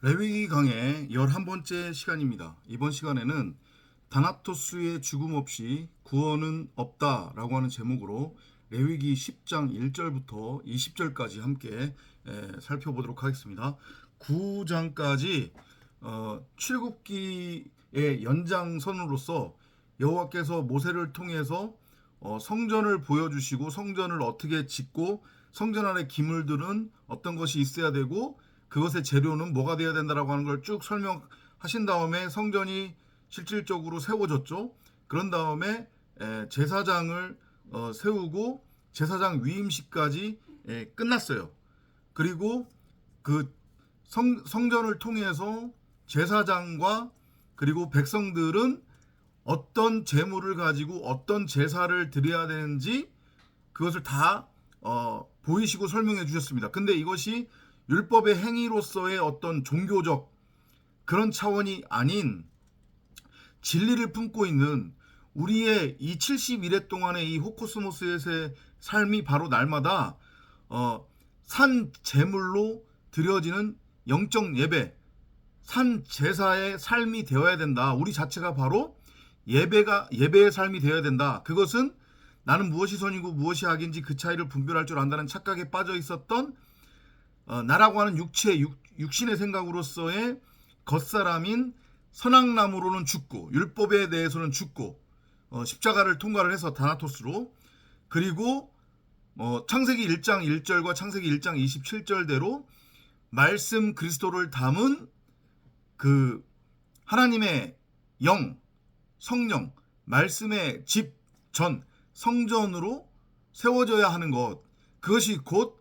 레위기 강의 11번째 시간입니다. 이번 시간에는 다나토스의 죽음 없이 구원은 없다라고 하는 제목으로 레위기 10장 1절부터 20절까지 함께 살펴보도록 하겠습니다. 9장까지 출애굽기의 연장선으로서 여호와께서 모세를 통해서 성전을 보여주시고 성전을 어떻게 짓고 성전 안에 기물들은 어떤 것이 있어야 되고 그것의 재료는 뭐가 되어야 된다라고 하는 걸 쭉 설명하신 다음에 성전이 실질적으로 세워졌죠. 그런 다음에 제사장을 세우고 제사장 위임식까지 끝났어요. 그리고 그 성전을 통해서 제사장과 그리고 백성들은 어떤 제물을 가지고 어떤 제사를 드려야 되는지 그것을 다 보이시고 설명해 주셨습니다. 근데 이것이 율법의 행위로서의 어떤 종교적 그런 차원이 아닌 진리를 품고 있는 우리의 이 71회 동안의 이 호코스모스의 삶이 바로 날마다 산 제물로 드려지는 영적 예배, 산 제사의 삶이 되어야 된다. 우리 자체가 바로 예배의 삶이 되어야 된다. 그것은 나는 무엇이 선이고 무엇이 악인지 그 차이를 분별할 줄 안다는 착각에 빠져 있었던 나라고 하는 육신의 생각으로서의 겉사람인 선악나무로는 죽고 율법에 대해서는 죽고 십자가를 통과를 해서 다나토스로 그리고 창세기 1장 1절과 창세기 1장 27절대로 말씀 그리스도를 담은 그 하나님의 영, 성령, 말씀의 집, 전, 성전으로 세워져야 하는 것, 그것이 곧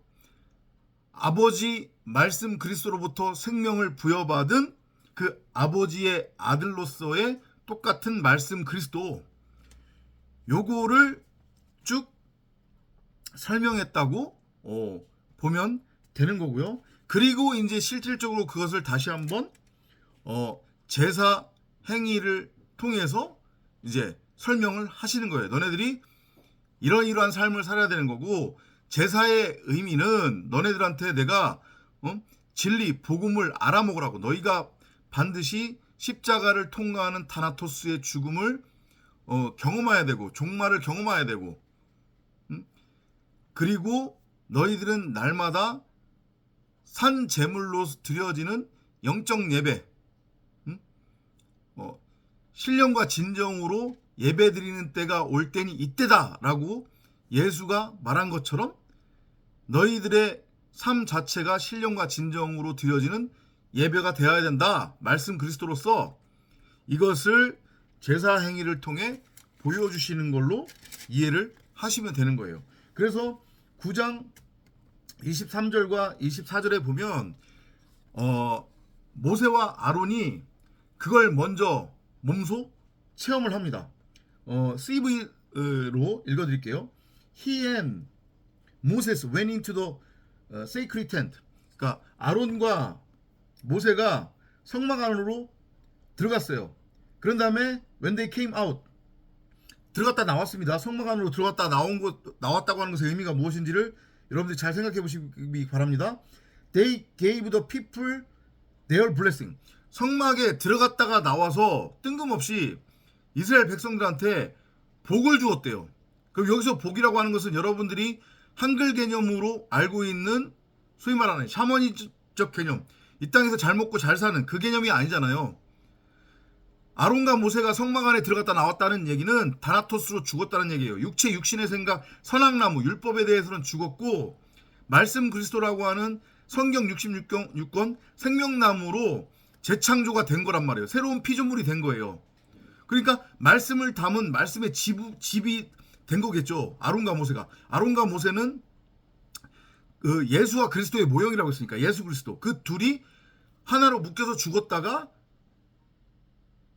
아버지 말씀 그리스도로부터 생명을 부여받은 그 아버지의 아들로서의 똑같은 말씀 그리스도, 요거를 쭉 설명했다고 보면 되는 거고요. 그리고 이제 실질적으로 그것을 다시 한번 제사 행위를 통해서 이제 설명을 하시는 거예요. 너네들이 이러이러한 삶을 살아야 되는 거고, 제사의 의미는 너네들한테 내가 진리, 복음을 알아먹으라고, 너희가 반드시 십자가를 통과하는 타나토스의 죽음을 경험해야 되고 종말을 경험해야 되고, 그리고 너희들은 날마다 산 제물로 드려지는 영적 예배, 신령과 진정으로 예배 드리는 때가 올 때니 이때다라고 예수가 말한 것처럼 너희들의 삶 자체가 신령과 진정으로 드려지는 예배가 되어야 된다. 말씀 그리스도로서 이것을 제사 행위를 통해 보여주시는 걸로 이해를 하시면 되는 거예요. 그래서 9장 23절과 24절에 보면 모세와 아론이 그걸 먼저 몸소 체험을 합니다. CV로 읽어드릴게요. He and Moses went into the sacred tent. 그러니까 아론과 모세가 성막 안으로 들어갔어요. 그런 다음에 when they came out, 들어갔다 나왔습니다. 성막 안으로 들어갔다 나왔다고 하는 것의 의미가 무엇인지를 여러분들이 잘 생각해 보시기 바랍니다. They gave the people their blessing. 성막에 들어갔다가 나와서 뜬금없이 이스라엘 백성들한테 복을 주었대요. 그럼 여기서 복이라고 하는 것은 여러분들이 한글 개념으로 알고 있는 소위 말하는 샤머니적 개념, 이 땅에서 잘 먹고 잘 사는 그 개념이 아니잖아요. 아론과 모세가 성막 안에 들어갔다 나왔다는 얘기는 다나토스로 죽었다는 얘기예요. 육신의 생각, 선악나무, 율법에 대해서는 죽었고, 말씀 그리스도라고 하는 성경 66권 생명나무로 재창조가 된 거란 말이에요. 새로운 피조물이 된 거예요. 그러니까 말씀을 담은 말씀의 집이 된 거겠죠. 아론과 모세는 그 예수와 그리스도의 모형이라고 했으니까 예수 그리스도, 그 둘이 하나로 묶여서 죽었다가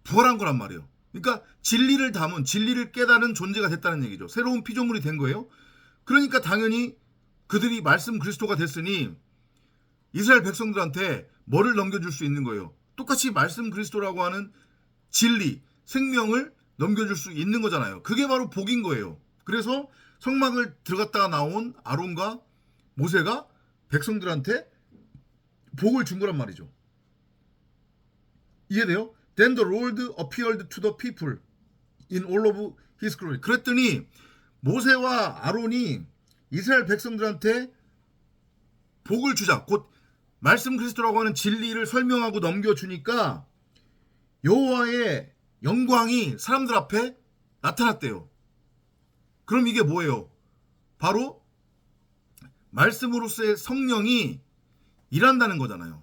부활한 거란 말이에요. 그러니까 진리를 담은, 진리를 깨달은 존재가 됐다는 얘기죠. 새로운 피조물이 된 거예요. 그러니까 당연히 그들이 말씀 그리스도가 됐으니 이스라엘 백성들한테 뭐를 넘겨줄 수 있는 거예요? 똑같이 말씀 그리스도라고 하는 진리, 생명을 넘겨줄 수 있는 거잖아요. 그게 바로 복인 거예요. 그래서 성막을 들어갔다가 나온 아론과 모세가 백성들한테 복을 준 거란 말이죠. 이해돼요? Then the Lord appeared to the people in all of his glory. 그랬더니 모세와 아론이 이스라엘 백성들한테 복을 주자. 곧 말씀 그리스도라고 하는 진리를 설명하고 넘겨주니까 여호와의 영광이 사람들 앞에 나타났대요. 그럼 이게 뭐예요? 바로 말씀으로서의 성령이 일한다는 거잖아요.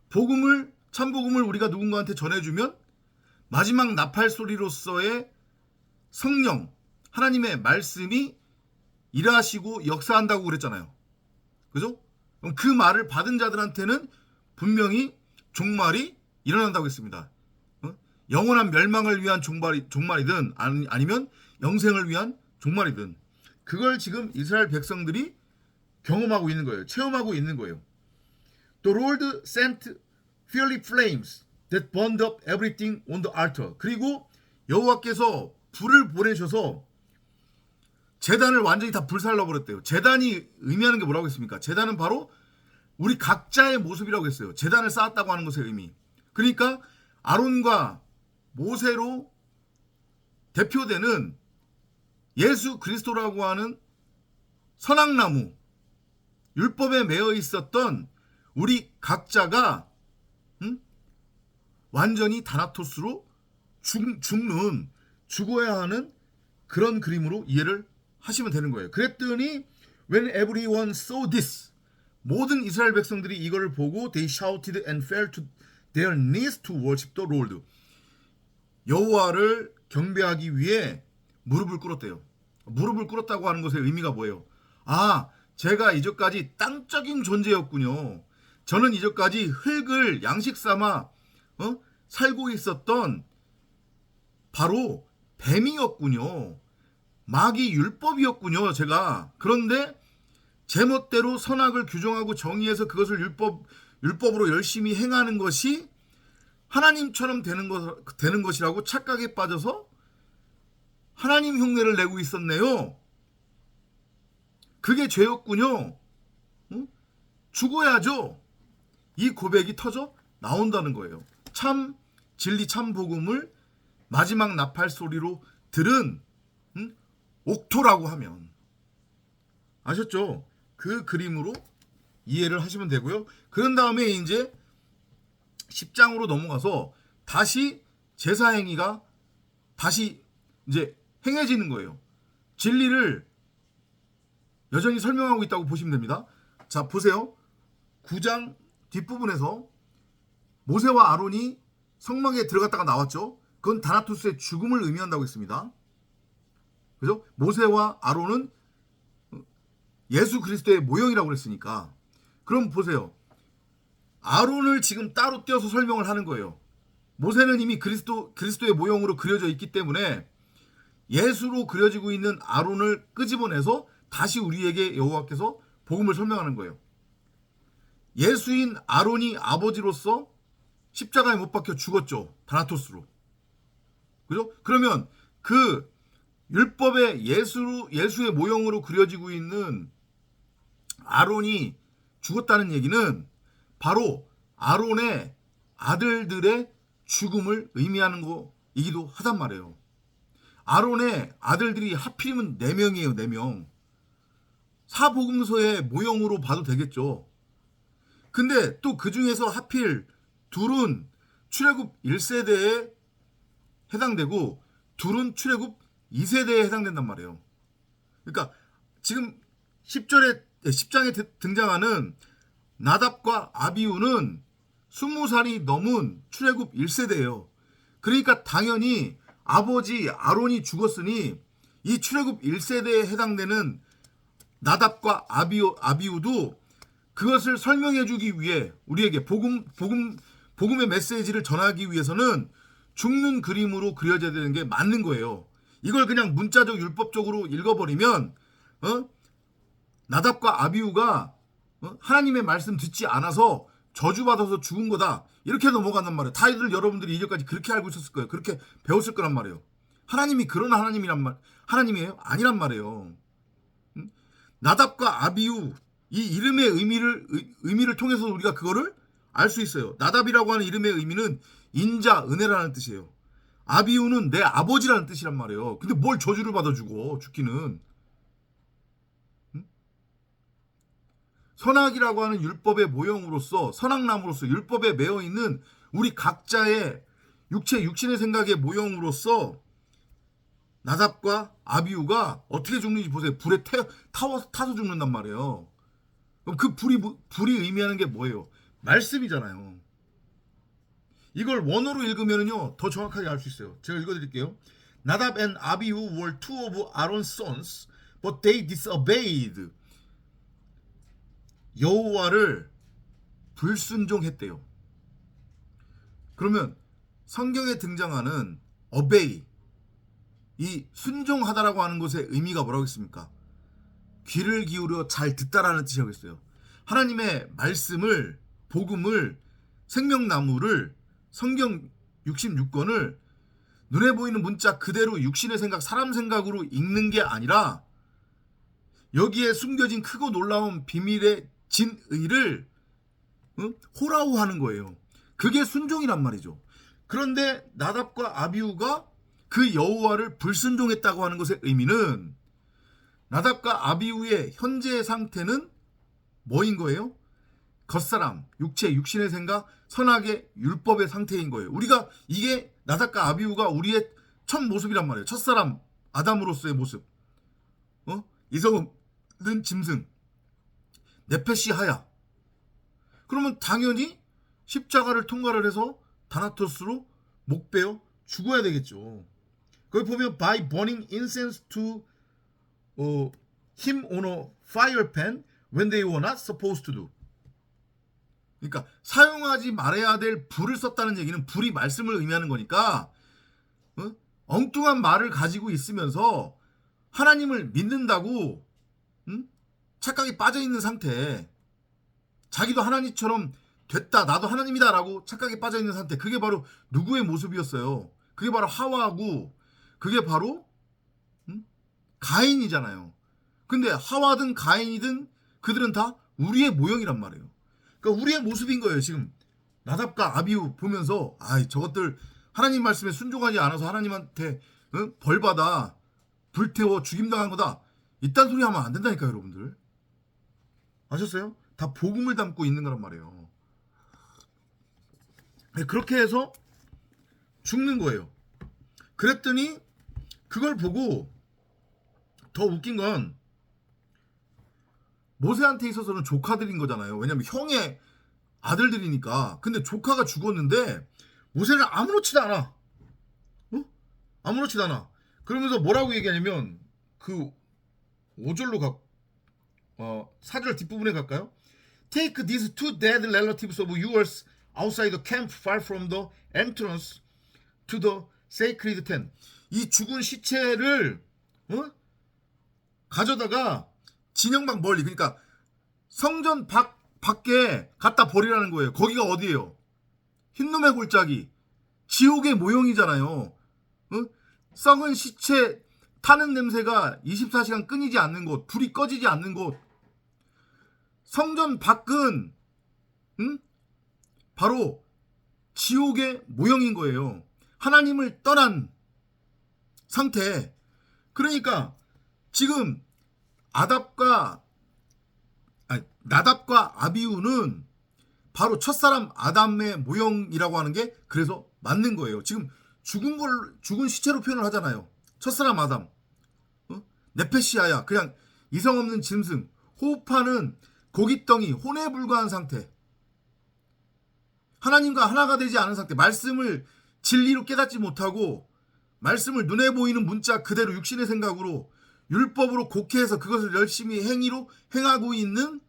복음을, 참복음을 우리가 누군가한테 전해주면 마지막 나팔 소리로서의 성령, 하나님의 말씀이 일하시고 역사한다고 그랬잖아요. 그죠? 그럼 그 말을 받은 자들한테는 분명히 종말이 일어난다고 했습니다. 영원한 멸망을 위한 종말이든 아니면 영생을 위한 종말이든 그걸 지금 이스라엘 백성들이 경험하고 있는 거예요. 체험하고 있는 거예요. The Lord sent fiery flames that burned up everything on the altar. 그리고 여호와께서 불을 보내셔서 제단을 완전히 다 불살라 버렸대요. 제단이 의미하는 게 뭐라고 했습니까? 제단은 바로 우리 각자의 모습이라고 했어요. 제단을 쌓았다고 하는 것의 의미. 그러니까 아론과 모세로 대표되는 예수 그리스도라고 하는 선악나무, 율법에 매여 있었던 우리 각자가 완전히 다나토스로 죽어야 하는 그런 그림으로 이해를 하시면 되는 거예요. 그랬더니 when everyone saw this, 모든 이스라엘 백성들이 이거를 보고 they shouted and fell to their knees to worship the Lord. 여호와를 경배하기 위해 무릎을 꿇었대요. 무릎을 꿇었다고 하는 것의 의미가 뭐예요? 아, 제가 이전까지 땅적인 존재였군요. 저는 이전까지 흙을 양식 삼아 살고 있었던 바로 뱀이었군요. 마귀 율법이었군요. 제가. 그런데 제멋대로 선악을 규정하고 정의해서 그것을 율법으로 열심히 행하는 것이 하나님처럼 되는 것이라고 착각에 빠져서 하나님 흉내를 내고 있었네요. 그게 죄였군요. 죽어야죠. 이 고백이 터져 나온다는 거예요. 참 진리 참 복음을 마지막 나팔 소리로 들은 옥토라고 하면 아셨죠? 그 그림으로 이해를 하시면 되고요. 그런 다음에 이제 10장으로 넘어가서 다시 제사 행위가 다시 이제 행해지는 거예요. 진리를 여전히 설명하고 있다고 보시면 됩니다. 자, 보세요. 9장 뒷부분에서 모세와 아론이 성막에 들어갔다가 나왔죠. 그건 다나토스의 죽음을 의미한다고 했습니다. 그죠? 모세와 아론은 예수 그리스도의 모형이라고 그랬으니까. 그럼 보세요. 아론을 지금 따로 떼어서 설명을 하는 거예요. 모세는 이미 그리스도의 모형으로 그려져 있기 때문에 예수로 그려지고 있는 아론을 끄집어내서 다시 우리에게 여호와께서 복음을 설명하는 거예요. 예수인 아론이 아버지로서 십자가에 못 박혀 죽었죠. 다나토스로. 그죠? 그러면 그 율법의 예수의 모형으로 그려지고 있는 아론이 죽었다는 얘기는 바로 아론의 아들들의 죽음을 의미하는 거이기도 하단 말이에요. 아론의 아들들이 하필이면 4명이에요. 4명. 사복음서의 모형으로 봐도 되겠죠. 근데 또 그 중에서 하필 둘은 출애굽 1세대에 해당되고 둘은 출애굽 2세대에 해당된단 말이에요. 그러니까 지금 10장에 등장하는 나답과 아비우는 20살이 넘은 출애굽 1세대예요. 그러니까 당연히 아버지 아론이 죽었으니 이 출애굽 1세대에 해당되는 나답과 아비우도 그것을 설명해 주기 위해 우리에게 복음의 메시지를 전하기 위해서는 죽는 그림으로 그려져야 되는 게 맞는 거예요. 이걸 그냥 문자적 율법적으로 읽어버리면 나답과 아비우가 하나님의 말씀 듣지 않아서 저주받아서 죽은 거다 이렇게 넘어간단 말이에요. 다들 여러분들이 이제까지 그렇게 알고 있었을 거예요. 그렇게 배웠을 거란 말이에요. 하나님이 그런 하나님이에요? 아니란 말이에요. 나답과 아비우 이 이름의 의미를 통해서 우리가 그거를 알 수 있어요. 나답이라고 하는 이름의 의미는 인자, 은혜라는 뜻이에요. 아비우는 내 아버지라는 뜻이란 말이에요. 근데 뭘 저주를 받아주고 죽기는. 선악이라고 하는 율법의 모형으로서, 선악나무로서 율법에 매여 있는 우리 각자의 육체, 육신의 생각의 모형으로서 나답과 아비우가 어떻게 죽는지 보세요. 불에 타서 죽는단 말이에요. 그럼 그 불이 의미하는 게 뭐예요? 말씀이잖아요. 이걸 원어로 읽으면요 더 정확하게 알 수 있어요. 제가 읽어드릴게요. 나답 and 아비우 were two of Aaron's sons, but they disobeyed. 여호와를 불순종했대요. 그러면 성경에 등장하는 obey, 이 순종하다라고 하는 것의 의미가 뭐라고 했습니까? 귀를 기울여 잘 듣다라는 뜻이라고 했어요. 하나님의 말씀을, 복음을, 생명나무를, 성경 66권을 눈에 보이는 문자 그대로 육신의 생각, 사람 생각으로 읽는 게 아니라 여기에 숨겨진 크고 놀라운 비밀의 진의를 호라호하는 거예요. 그게 순종이란 말이죠. 그런데 나답과 아비우가 그 여호와를 불순종했다고 하는 것의 의미는 나답과 아비우의 현재의 상태는 뭐인 거예요? 겉사람, 육체, 육신의 생각, 선악의 율법의 상태인 거예요. 우리가 이게 나답과 아비우가 우리의 첫 모습이란 말이에요. 첫사람 아담으로서의 모습. 이성 없는 짐승. 네페시 하야. 그러면 당연히 십자가를 통과를 해서 다나토스로 목 베어 죽어야 되겠죠. 거기 보면 by burning incense to him on a fire pan when they were not supposed to do. 그러니까 사용하지 말아야 될 불을 썼다는 얘기는 불이 말씀을 의미하는 거니까 엉뚱한 말을 가지고 있으면서 하나님을 믿는다고 착각이 빠져있는 상태, 자기도 하나님처럼 됐다, 나도 하나님이다 라고 착각에 빠져있는 상태, 그게 바로 누구의 모습이었어요? 그게 바로 하와고, 그게 바로 가인이잖아요. 근데 하와든 가인이든 그들은 다 우리의 모형이란 말이에요. 그러니까 우리의 모습인 거예요. 지금 나답과 아비우 보면서 저것들 하나님 말씀에 순종하지 않아서 하나님한테 벌받아 불태워 죽임당한 거다, 이딴 소리 하면 안 된다니까요. 여러분들 아셨어요? 다 복음을 담고 있는 거란 말이에요. 그렇게 해서 죽는 거예요. 그랬더니 그걸 보고 더 웃긴 건 모세한테 있어서는 조카들인 거잖아요. 왜냐면 형의 아들들이니까. 근데 조카가 죽었는데 모세는 아무렇지도 않아. 아무렇지도 않아. 그러면서 뭐라고 얘기하냐면 그 5절로 4절 뒷부분에 갈까요? Take these two dead relatives of yours outside the camp far from the entrance to the sacred tent. 이 죽은 시체를 가져다가 진영밖 멀리, 그러니까 성전 밖에 갖다 버리라는 거예요. 거기가 어디예요? 흰놈의 골짜기, 지옥의 모형이잖아요. 썩은 시체 타는 냄새가 24시간 끊이지 않는 곳, 불이 꺼지지 않는 곳. 성전 밖은 바로 지옥의 모형인 거예요. 하나님을 떠난 상태. 그러니까 지금 나답과 아비우는 바로 첫사람 아담의 모형이라고 하는 게 그래서 맞는 거예요. 지금 죽은 시체로 표현을 하잖아요. 첫사람 아담, 네페시아야, 그냥 이성 없는 짐승, 호흡하는 고깃덩이, 혼에 불과한 상태, 하나님과 하나가 되지 않은 상태, 말씀을 진리로 깨닫지 못하고 말씀을 눈에 보이는 문자 그대로 육신의 생각으로 율법으로 곡해해서 그것을 열심히 행위로 행하고 있는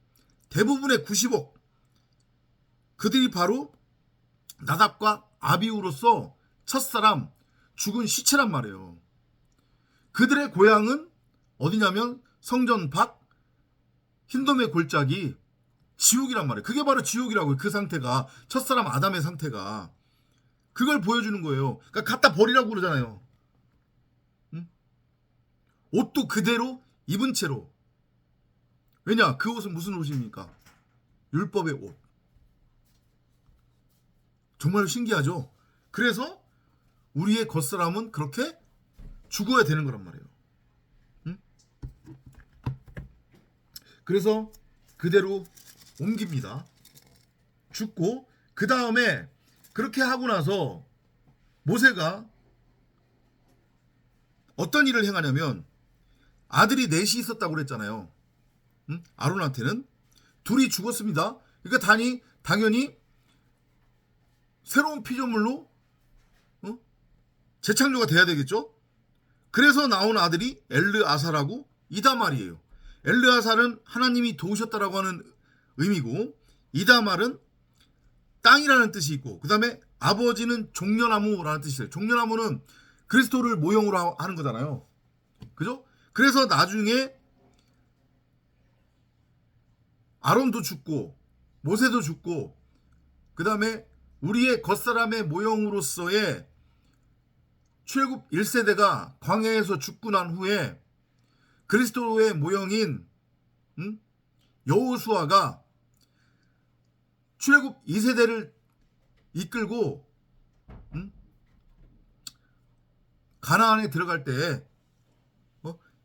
대부분의 90억, 그들이 바로 나답과 아비우로서 첫사람 죽은 시체란 말이에요. 그들의 고향은 어디냐면 성전 밖, 흰돔의 골짜기, 지옥이란 말이에요. 그게 바로 지옥이라고요. 그 상태가, 첫사람 아담의 상태가. 그걸 보여주는 거예요. 그러니까 갖다 버리라고 그러잖아요. 옷도 그대로 입은 채로. 왜냐? 그 옷은 무슨 옷입니까? 율법의 옷. 정말 신기하죠. 그래서 우리의 겉사람은 그렇게 죽어야 되는 거란 말이에요. 응? 그래서 그대로 옮깁니다. 죽고 그 다음에 그렇게 하고 나서 모세가 어떤 일을 행하냐면 아들이 넷이 있었다고 그랬잖아요. 응? 아론한테는 둘이 죽었습니다. 그러니까 당연히 새로운 피조물로 재창조가 돼야 되겠죠. 그래서 나온 아들이 엘르아사라고 이다말이에요. 엘르아살은 하나님이 도우셨다라고 하는 의미고, 이다말은 땅이라는 뜻이 있고, 그 다음에 아버지는 종려나무라는 뜻이 있어요. 종려나무는 그리스도를 모형으로 하는 거잖아요. 그죠? 그래서 나중에 아론도 죽고 모세도 죽고 그 다음에 우리의 겉사람의 모형으로서의 출애굽 1세대가 광야에서 죽고 난 후에 그리스도의 모형인 여호수아가 출애굽 2세대를 이끌고 가나안에 들어갈 때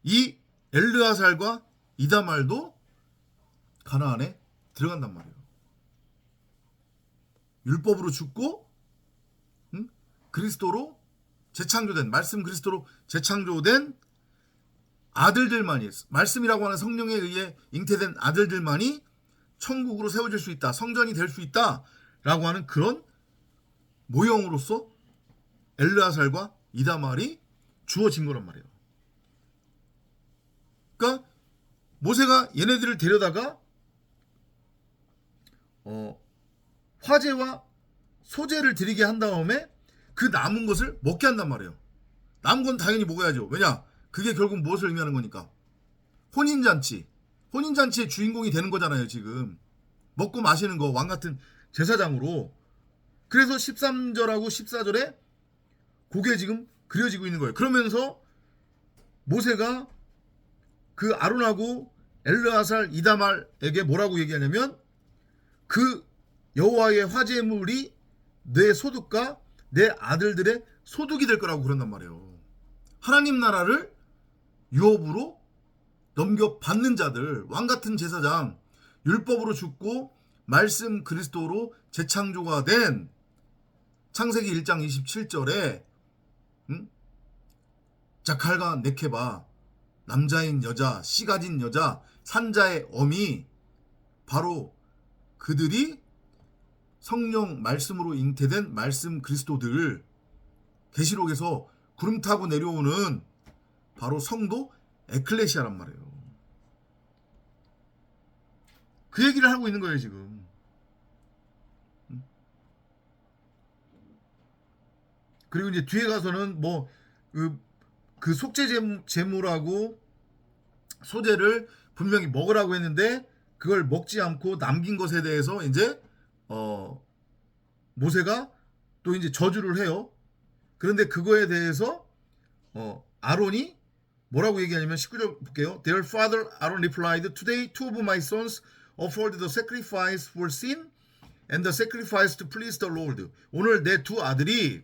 이 엘르아살과 이다말도 가나안에 들어간단 말이에요. 율법으로 죽고 그리스도로 재창조된, 말씀 그리스도로 재창조된 아들들만이, 말씀이라고 하는 성령에 의해 잉태된 아들들만이 천국으로 세워질 수 있다, 성전이 될 수 있다 라고 하는 그런 모형으로서 엘르아살과 이다말이 주어진 거란 말이에요. 그러니까 모세가 얘네들을 데려다가 화제와 소제를 드리게 한 다음에 그 남은 것을 먹게 한단 말이에요. 남은 건 당연히 먹어야죠. 왜냐? 그게 결국 무엇을 의미하는 거니까? 혼인잔치. 혼인잔치의 주인공이 되는 거잖아요, 지금. 먹고 마시는 거, 왕 같은 제사장으로. 그래서 13절하고 14절에 그게 지금 그려지고 있는 거예요. 그러면서 모세가 그 아론하고 엘르아살, 이다말에게 뭐라고 얘기하냐면 그 여호와의 화제물이 내 소득과 내 아들들의 소득이 될 거라고 그런단 말이에요. 하나님 나라를 유업으로 넘겨받는 자들, 왕같은 제사장, 율법으로 죽고 말씀 그리스도로 재창조가 된 창세기 1장 27절에 자칼과 네케바, 남자인 여자, 씨 가진 여자, 산자의 어미, 바로 그들이 성령 말씀으로 잉태된 말씀 그리스도들, 계시록에서 구름 타고 내려오는 바로 성도 에클레시아란 말이에요. 그 얘기를 하고 있는 거예요, 지금. 그리고 이제 뒤에 가서는 뭐 그 속죄 제물하고 소제를 분명히 먹으라고 했는데 그걸 먹지 않고 남긴 것에 대해서 이제 모세가 또 이제 저주를 해요. 그런데 그거에 대해서 아론이 뭐라고 얘기하냐면 19절 볼게요. Their father Aaron replied, Today two of my sons offered the sacrifice for sin and the sacrifice to please the Lord. 오늘 내 두 아들이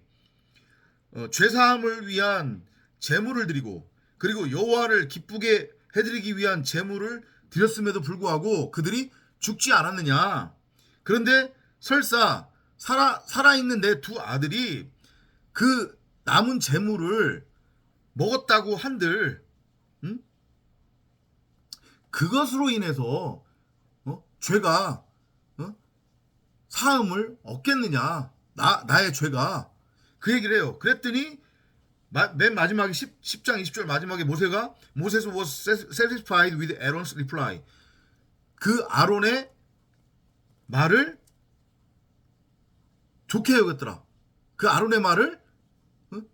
죄사함을 위한 제물을 드리고 그리고 여호와를 기쁘게 해드리기 위한 제물을 드렸음에도 불구하고 그들이 죽지 않았느냐. 그런데 설사 살아있는 내 두 아들이 그 남은 제물을 먹었다고 한들 그것으로 인해서 죄가 사함을 얻겠느냐. 나의 죄가. 그 얘기를 해요. 그랬더니 맨 마지막에 10장 20절 마지막에 모세가 Moses was satisfied with Aaron's reply. 그 아론의 말을 좋게 여겼더라. 그 아론의 말을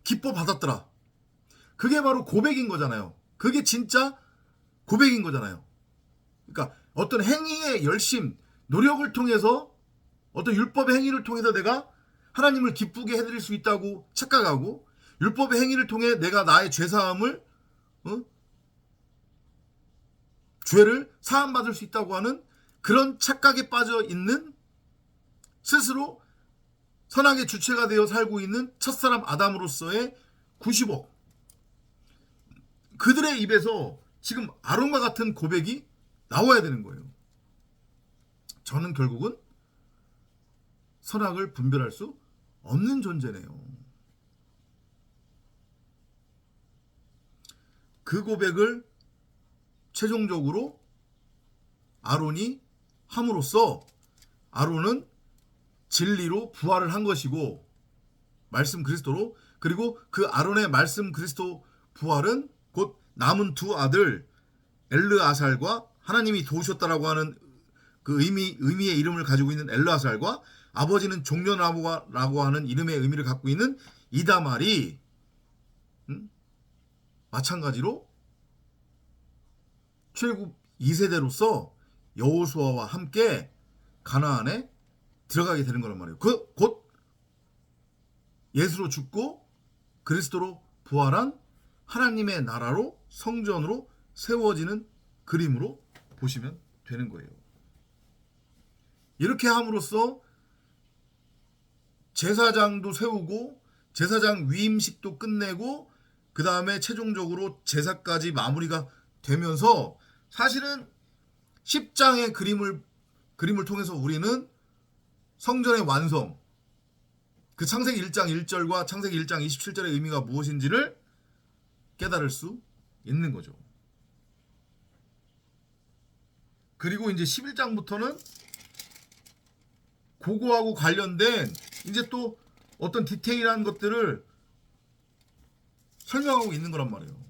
기뻐 받았더라. 그게 바로 고백인 거잖아요. 그게 진짜 고백인 거잖아요. 그러니까 어떤 행위의 열심, 노력을 통해서 어떤 율법의 행위를 통해서 내가 하나님을 기쁘게 해드릴 수 있다고 착각하고 율법의 행위를 통해 내가 나의 죄사함을 죄를 사함받을 수 있다고 하는 그런 착각에 빠져 있는 스스로 선악의 주체가 되어 살고 있는 첫사람 아담으로서의 90억. 그들의 입에서 지금 아론과 같은 고백이 나와야 되는 거예요. 저는 결국은 선악을 분별할 수 없는 존재네요. 그 고백을 최종적으로 아론이 함으로써 아론은 진리로 부활을 한 것이고 말씀 그리스도로, 그리고 그 아론의 말씀 그리스도 부활은 곧 남은 두 아들 엘르아살과 하나님이 도우셨다라고 하는 그 의미의 이름을 가지고 있는 엘르아살과 아버지는 종려나무라고 하는 이름의 의미를 갖고 있는 이다말이 마찬가지로 출애굽 2세대로서 여호수아와 함께 가나안에 들어가게 되는 거란 말이에요. 곧 예수로 죽고 그리스도로 부활한 하나님의 나라로 성전으로 세워지는 그림으로 보시면 되는 거예요. 이렇게 함으로써 제사장도 세우고 제사장 위임식도 끝내고 그 다음에 최종적으로 제사까지 마무리가 되면서 사실은 10장의 그림을 통해서 우리는 성전의 완성, 그 창세기 1장 1절과 창세기 1장 27절의 의미가 무엇인지를 깨달을 수 있는 거죠. 그리고 이제 11장부터는 그거하고 관련된 이제 또 어떤 디테일한 것들을 설명하고 있는 거란 말이에요.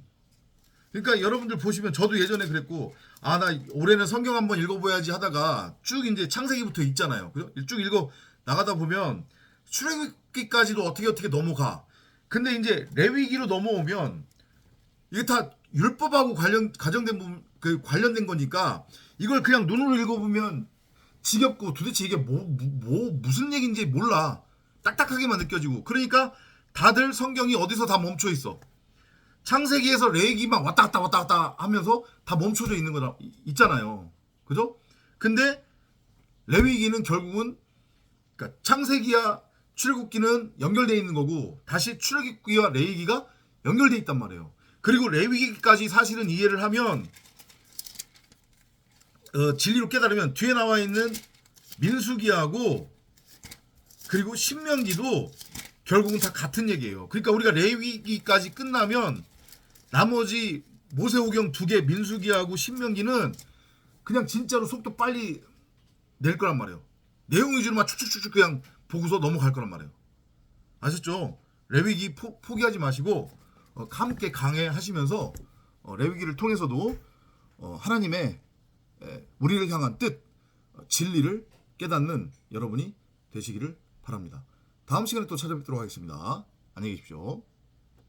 그러니까 여러분들 보시면 저도 예전에 그랬고, 아, 나 올해는 성경 한번 읽어봐야지 하다가 쭉 이제 창세기부터 읽잖아요. 그죠? 쭉 읽어 나가다 보면 출애굽기까지도 어떻게 넘어가. 근데 이제 레위기로 넘어오면 이게 다 율법하고 관련된 거니까 이걸 그냥 눈으로 읽어보면 지겹고 도대체 이게 무슨 얘기인지 몰라. 딱딱하게만 느껴지고. 그러니까 다들 성경이 어디서 다 멈춰 있어. 창세기에서 레위기만 왔다 갔다 하면서 다 멈춰져 있는 거다 있잖아요. 그죠? 근데 레위기는 결국은 그러니까 창세기와 출애굽기는 연결되어 있는 거고 다시 출애굽기와 레위기가 연결되어 있단 말이에요. 그리고 레위기까지 사실은 이해를 하면 진리로 깨달으면 뒤에 나와 있는 민수기하고 그리고 신명기도 결국은 다 같은 얘기예요. 그러니까 우리가 레위기까지 끝나면 나머지 모세오경 2개 민수기하고 신명기는 그냥 진짜로 속도 빨리 낼 거란 말이에요. 내용 위주로만 축축축축 그냥 보고서 넘어갈 거란 말이에요. 아셨죠? 레위기 포기하지 마시고 함께 강해하시면서 레위기를 통해서도 하나님의 우리를 향한 뜻, 진리를 깨닫는 여러분이 되시기를 바랍니다. 다음 시간에 또 찾아뵙도록 하겠습니다. 안녕히 계십시오.